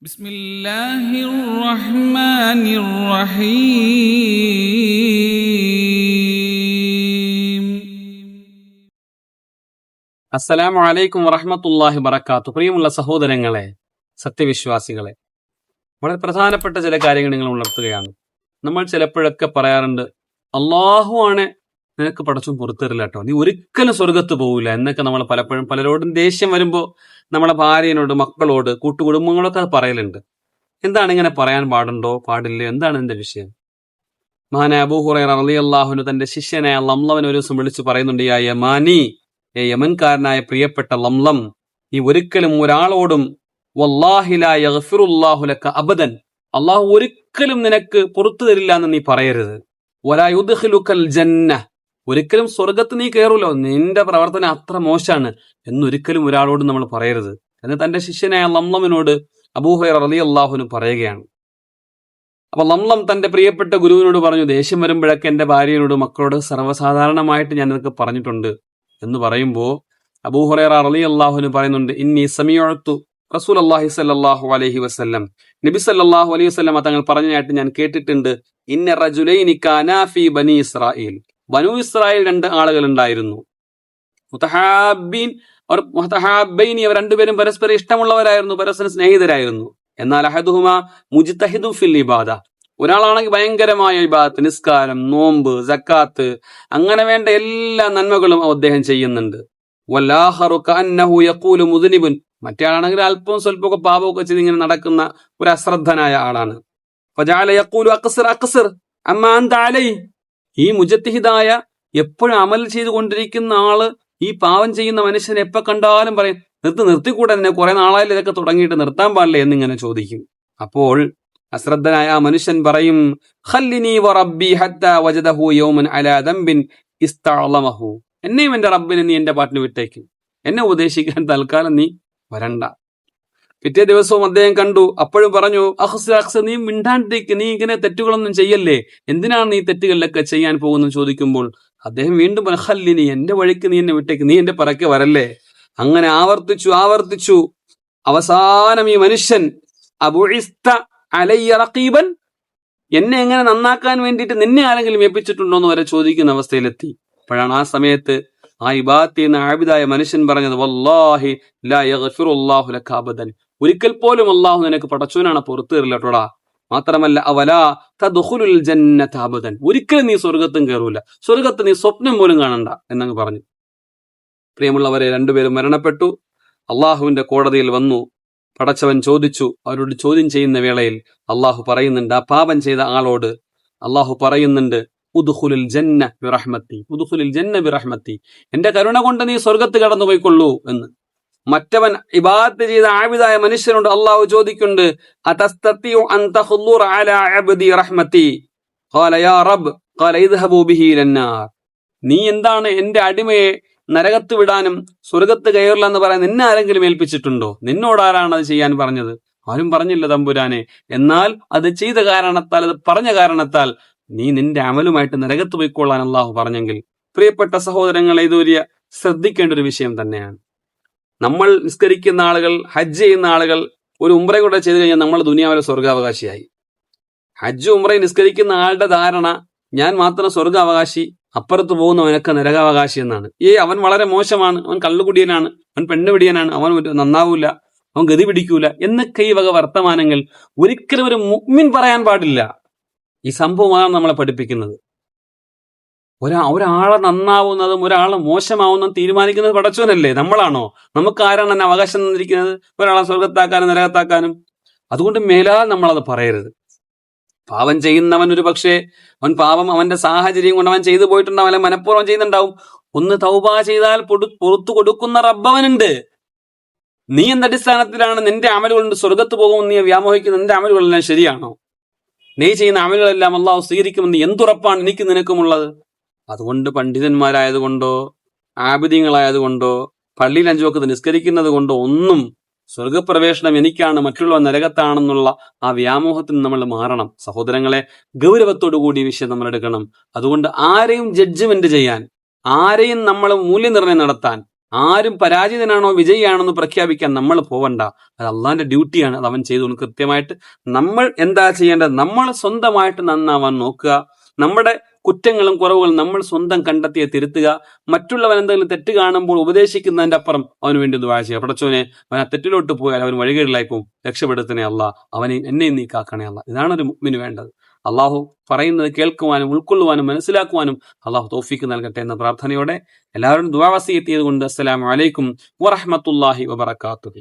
بسم الله الرحمن الرحيم അസ്സലാമു അലൈക്കും വറഹ്മത്തുള്ളാഹി വബറകാതുഹു. പ്രിയമുള്ള സഹോദരങ്ങളെ, സത്യവിശ്വാസികളെ, വളരെ പ്രധാനപ്പെട്ട ചില കാര്യങ്ങൾ നിങ്ങൾ ഉണർത്തുകയാണ്. നമ്മൾ ചിലപ്പോഴൊക്കെ പറയാറുണ്ട്, അള്ളാഹു ആണ് നിനക്ക് പടച്ചും പുറത്തുതരില്ല കേട്ടോ, നീ ഒരിക്കലും സ്വർഗത്ത് പോകില്ല എന്നൊക്കെ നമ്മൾ പലപ്പോഴും പലരോടും ദേഷ്യം വരുമ്പോൾ നമ്മളെ ഭാര്യനോട്, മക്കളോട്, കൂട്ടുകുടുംബങ്ങളൊക്കെ അത് പറയലുണ്ട്. എന്താണ് ഇങ്ങനെ പറയാൻ പാടുണ്ടോ പാടില്ലയോ, എന്താണ് ഇതിന്റെ വിഷയം? മഹാനായ അബൂ ഹുറൈറ റളിയല്ലാഹു അൻഹു തന്റെ ശിഷ്യനായ ലംലമിനെ ഒരു ദിവസം വിളിച്ചു പറയുന്നുണ്ട്, യാ യമാനി, യമൻകാരനായ പ്രിയപ്പെട്ട ലംലം, നീ ഒരിക്കലും ഒരാളോടും വല്ലാഹി ലാ യഗ്ഫിറുല്ലാഹു ലക അബദൻ, അള്ളാഹു ഒരിക്കലും നിനക്ക് പുറത്തു തരില്ല എന്ന് നീ പറയരുത്. വലാ യുദ്ഖിലുകൽ ജന്ന, ഒരിക്കലും സ്വർഗത്ത് നീ കയറൂലോ, നിന്റെ പ്രവർത്തനം അത്ര മോശമാണ് എന്നൊരിക്കലും ഒരാളോട് നമ്മൾ പറയരുത് എന്ന് തന്റെ ശിഷ്യനായ ലംലമിനോട് അബൂ ഹുറൈറ റളിയല്ലാഹു അൻഹു പറയുകയാണ്. അപ്പൊ ലംലം തന്റെ പ്രിയപ്പെട്ട ഗുരുവിനോട് പറഞ്ഞു, ദേഷ്യം വരുമ്പോഴൊക്കെ എന്റെ ഭാര്യയോട്, മക്കളോട് സർവ്വസാധാരണമായിട്ട് ഞാൻ നിനക്ക് പറഞ്ഞിട്ടുണ്ട് എന്ന് പറയുമ്പോ അബൂ ഹുറൈറ റളിയല്ലാഹു അൻഹു പറയുന്നുണ്ട്, ഇന്നി സമീഅതു റസൂലുള്ളാഹി സ്വല്ലല്ലാഹു അലൈഹി വസല്ലം, നബി സല്ലല്ലാഹു അലൈഹി വസല്ലം തങ്ങൾ പറഞ്ഞതായിട്ട് ഞാൻ കേട്ടിട്ടുണ്ട്. ഇന്ന റജുലൈനി കാനാ ഫീ ബനി ഇസ്രായീൽ, ബനു ഇസ്രായേൽ രണ്ട് ആളുകൾ ഉണ്ടായിരുന്നു. മുതഹാബീൻ അവർ മുതഹാബൈനി, അവർ രണ്ടുപേരും പരസ്പരം ഇഷ്ടമുള്ളവരായിരുന്നു, പരസ്പരം സ്നേഹിതരായിരുന്നു. എന്നാൽ അഹദുഹുമാ മുജ്തഹിദുൻ ഫിൽ ഇബാദ, ഒരാളാണെങ്കിൽ ഭയങ്കരമായ ഇബാദത്ത്, നിസ്കാരം, നോമ്പ്, സക്കാത്ത്, അങ്ങനെ വേണ്ട എല്ലാ നന്മകളും അദ്ദേഹം ചെയ്യുന്നുണ്ട്. വല്ലാഹറു കഅന്നഹു യഖൂലു മുദ്നിബുൻ, മറ്റേ ആളാണെങ്കിൽ അല്പവും സ്വല്പമൊക്കെ പാപമൊക്കെ ചെയ്ത് ഇങ്ങനെ നടക്കുന്ന ഒരു അശ്രദ്ധനായ ആളാണ്. ഫജഅല യഖൂലു അഖ്സിർ അഖ്സിർ അമ്മാ അൻത അലൈ, ഈ മുജ്തഹിദായ എപ്പോഴും അമൽ ചെയ്തുകൊണ്ടിരിക്കുന്ന ആള് ഈ പാവം ചെയ്യുന്ന മനുഷ്യനെ എപ്പോ കണ്ടാലും പറയും, നിർത്തിക്കൂടെ, തന്നെ കുറെ നാളായാലും ഇതൊക്കെ തുടങ്ങിയിട്ട് നിർത്താൻ പാടില്ലേ എന്നിങ്ങനെ ചോദിക്കും. അപ്പോൾ അശ്രദ്ധനായ ആ മനുഷ്യൻ പറയും, ഖല്ലിനി വറബ്ബി ഹത്താ വജദഹു യൗമൻ അലാ ദംബിൻ ഇസ്തഅളമഹു, എന്നെയും എന്റെ റബ്ബിനെ നീ എന്റെ പാട്ടിന് വിട്ടേക്ക്, എന്നെ ഉപദേശിക്കാൻ തൽക്കാലം നീ വരണ്ട. പിറ്റേ ദിവസവും അദ്ദേഹം കണ്ടു, അപ്പോഴും പറഞ്ഞു, അഖ്സ്, നീ മിണ്ടാണ്ടിരിക്ക്, നീ ഇങ്ങനെ തെറ്റുകളൊന്നും ചെയ്യല്ലേ, എന്തിനാണ് നീ തെറ്റുകളിലൊക്കെ ചെയ്യാൻ പോകുന്നത് ചോദിക്കുമ്പോൾ അദ്ദേഹം വീണ്ടും പറഞ്ഞു, ഖല്ലിനി, എന്റെ വഴിക്ക് നീ എന്നെ വിട്ടേക്ക്, നീ എന്റെ പിറകെ വരല്ലേ. അങ്ങനെ ആവർത്തിച്ചു. അവസാനം ഈ മനുഷ്യൻ അബുഇസ്ത അലയ്യ റഖീബൻ, എന്നെ എങ്ങനെ നന്നാക്കാൻ വേണ്ടിയിട്ട് നിന്നെ ആരെങ്കിലും ഏൽപ്പിച്ചിട്ടുണ്ടോ എന്ന് വരെ ചോദിക്കുന്ന അവസ്ഥയിലെത്തി. അപ്പോഴാണ് ആ സമയത്ത് ആ ഇബാദത്ത് ചെയ്യുന്ന ആബിദായ മനുഷ്യൻ പറഞ്ഞത്, വല്ലാഹി ലാ യഗ്ഫിറുല്ലാഹു ലക അബദൻ, ഒരിക്കൽ പോലും അള്ളാഹു നിനക്ക് പടച്ചവനാണ് പുറത്തു തരില്ല കേട്ടോടാ. മാത്രമല്ല അവലാ തദ്ഖുലുൽ ജന്നത അബദൻ, ഒരിക്കലും നീ സ്വർഗത്തും കയറൂല, സ്വർഗത്ത് നീ സ്വപ്നം പോലും കാണണ്ട എന്നങ്ങ് പറഞ്ഞു. പ്രിയമുള്ളവരെ, രണ്ടുപേരും മരണപ്പെട്ടു, അള്ളാഹുവിന്റെ കോടതിയിൽ വന്നു. പടച്ചവൻ ചോദിച്ചു, അവരോട് ചോദ്യം ചെയ്യുന്ന വേളയിൽ അള്ളാഹു പറയുന്നുണ്ട്, ആ പാപം ചെയ്ത ആളോട് അള്ളാഹു പറയുന്നുണ്ട്, ഉദ്ഖുലുൽ ജന്ന ബിറഹ്മത്തി, ഉദ്ഖുലുൽ ജന്ന ബിറഹ്മത്തി, എന്റെ കരുണ കൊണ്ട് നീ സ്വർഗത്ത് കടന്നു പോയിക്കൊള്ളൂ എന്ന്. മറ്റവൻ ഇബാദത്ത് ചെയ്ത ആബിദായ മനുഷ്യനോട് അള്ളാഹു ചോദിക്കുന്നുണ്ട്, അതസ്തതിഉ അൻ തഖ്ലുറ അലാ അബ്ദി റഹ്മത്തി, ഖാല യാ റബ്ബ്, ഖാല ഇദ്ഹബൂ ബിഹി ഇലന്നാർ, നീ എന്താണ് എന്റെ അടിമയെ നരകത്ത് വിടാനും സ്വർഗത്ത് കയറില്ല എന്ന് പറയാൻ നിന്നെ ആരെങ്കിലും ഏൽപ്പിച്ചിട്ടുണ്ടോ? നിന്നോട് ആരാണ് അത് ചെയ്യാൻ പറഞ്ഞത്? ആരും പറഞ്ഞില്ല തമ്പുരാനെ. എന്നാൽ അത് ചെയ്ത കാരണത്താൽ, അത് പറഞ്ഞ കാരണത്താൽ നീ നിന്റെ അമലുമായിട്ട് നരകത്ത് പോയിക്കൊള്ളാൻ അള്ളാഹു പറഞ്ഞെങ്കിൽ, പ്രിയപ്പെട്ട സഹോദരങ്ങളെ, ഇതൊരു ശ്രദ്ധിക്കേണ്ട ഒരു വിഷയം തന്നെയാണ്. നമ്മൾ നിസ്കരിക്കുന്ന ആളുകൾ, ഹജ്ജ് ചെയ്യുന്ന ആളുകൾ ഒരു ഉംറ കൂടെ ചെയ്തു കഴിഞ്ഞാൽ നമ്മൾ ദുനിയാവിലെ സ്വർഗാവകാശിയായി. ഹജ്ജ് ഉംറയും നിസ്കരിക്കുന്ന ആളുടെ ധാരണ, ഞാൻ മാത്രം സ്വർഗാവകാശി, അപ്പുറത്ത് പോകുന്നവനൊക്കെ നരകാവകാശി എന്നാണ്. അവൻ വളരെ മോശമാണ്, അവൻ കള്ളുകുടിയനാണ്, അവൻ പെണ്ണുപിടിയനാണ്, അവൻ നന്നാവൂല, അവൻ ഗതി പിടിക്കൂല എന്നൊക്കെ ഈ വക വർത്തമാനങ്ങൾ ഒരിക്കലും ഒരു മുഅ്മിൻ പറയാൻ പാടില്ല. ഈ സംഭവമാണ് നമ്മളെ പഠിപ്പിക്കുന്നത്. ഒരാളെ നന്നാവുന്നതും ഒരാളെ മോശമാവുന്നതും തീരുമാനിക്കുന്നത് പടച്ചവനല്ലേ, നമ്മളാണോ? നമുക്ക് ആരാണ് തന്നെ അവകാശം തന്നിരിക്കുന്നത് ഒരാളെ സ്വർഗത്താക്കാനും നരകത്താക്കാനും? അതുകൊണ്ട് മേലാൽ നമ്മളത് പറയരുത്. പാപം ചെയ്യുന്നവൻ ഒരു പക്ഷേ അവൻ പാപം അവന്റെ സാഹചര്യം കൊണ്ട് അവൻ ചെയ്തു പോയിട്ടുണ്ടാവും, അല്ലെ മനഃപൂർവ്വം ചെയ്യുന്നുണ്ടാവും. ഒന്ന് തൗബ ചെയ്താൽ പുറത്തു കൊടുക്കുന്ന റബ്ബവനുണ്ട്. നീ എന്തടിസ്ഥാനത്തിലാണ് നിന്റെ അമലുകൾ കൊണ്ട് സ്വർഗത്ത് പോകുമെന്ന് നീ വ്യാമോഹിക്കുന്ന? നിന്റെ അമലുകളെല്ലാം ശരിയാണോ? നീ ചെയ്യുന്ന അമലുകളെല്ലാം അള്ളാഹു സ്വീകരിക്കുമെന്ന് എന്തുറപ്പാണ് എനിക്ക് നിനക്കുമുള്ളത്? അതുകൊണ്ട് പണ്ഡിതന്മാരായതുകൊണ്ടോ ആബിദീങ്ങളായതുകൊണ്ടോ പള്ളിയിൽ 5 വഖ്ത് നിസ്കരിക്കുന്നത് കൊണ്ടോ ഒന്നും സ്വർഗപ്രവേശനം എനിക്കാണ്, മറ്റുള്ളവർ നരകത്താണെന്നുള്ള ആ വ്യാമോഹത്തിൽ നമ്മൾ മാറണം. സഹോദരങ്ങളെ, ഗൗരവത്തോടു കൂടി വിഷയം നമ്മൾ എടുക്കണം. അതുകൊണ്ട് ആരെയും ജഡ്ജ്മെന്റ് ചെയ്യാൻ, ആരെയും നമ്മൾ മൂല്യനിർണ്ണയം നടത്താൻ ആരും പരാജിതനാണോ വിജയിയാണെന്ന് പ്രഖ്യാപിക്കാൻ നമ്മൾ പോവണ്ട. അത് അള്ളാന്റെ ഡ്യൂട്ടിയാണ്. അത് അവൻ ചെയ്തു. കൃത്യമായിട്ട് നമ്മൾ എന്താ ചെയ്യേണ്ടത്? നമ്മൾ സ്വന്തമായിട്ട് നന്നാവാൻ നോക്കുക. നമ്മുടെ കുറ്റങ്ങളും കുറവുകളും നമ്മൾ സ്വന്തം കണ്ടെത്തിയെ തിരുത്തുക. മറ്റുള്ളവൻ എന്തെങ്കിലും തെറ്റ് കാണുമ്പോൾ ഉപദേശിക്കുന്നതിന്റെ അപ്പുറം അവന് വേണ്ടി ദുആ ചെയ്യുക. പടച്ചോനെ, അവൻ ആ തെറ്റിലോട്ട് പോയാൽ അവൻ വഴികേടിലായി പോകും, രക്ഷപ്പെടുത്തണേ അല്ലാ, എന്നെയും നീ കാക്കണേ അല്ലാ. ഇതാണ് ഒരു മുഅ്മിന് വേണ്ടത്. അള്ളാഹു പറയുന്നത് കേൾക്കുവാനും ഉൾക്കൊള്ളുവാനും മനസ്സിലാക്കുവാനും അള്ളാഹു തൗഫീക്ക് നൽകട്ടെ എന്ന പ്രാർത്ഥനയോടെ എല്ലാവരും ദുആ വസിയത്ത് ചെയ്തുകൊണ്ട് അസ്സലാമു അലൈക്കും വറഹ്മത്തുള്ളാഹി വബറകാതുഹു.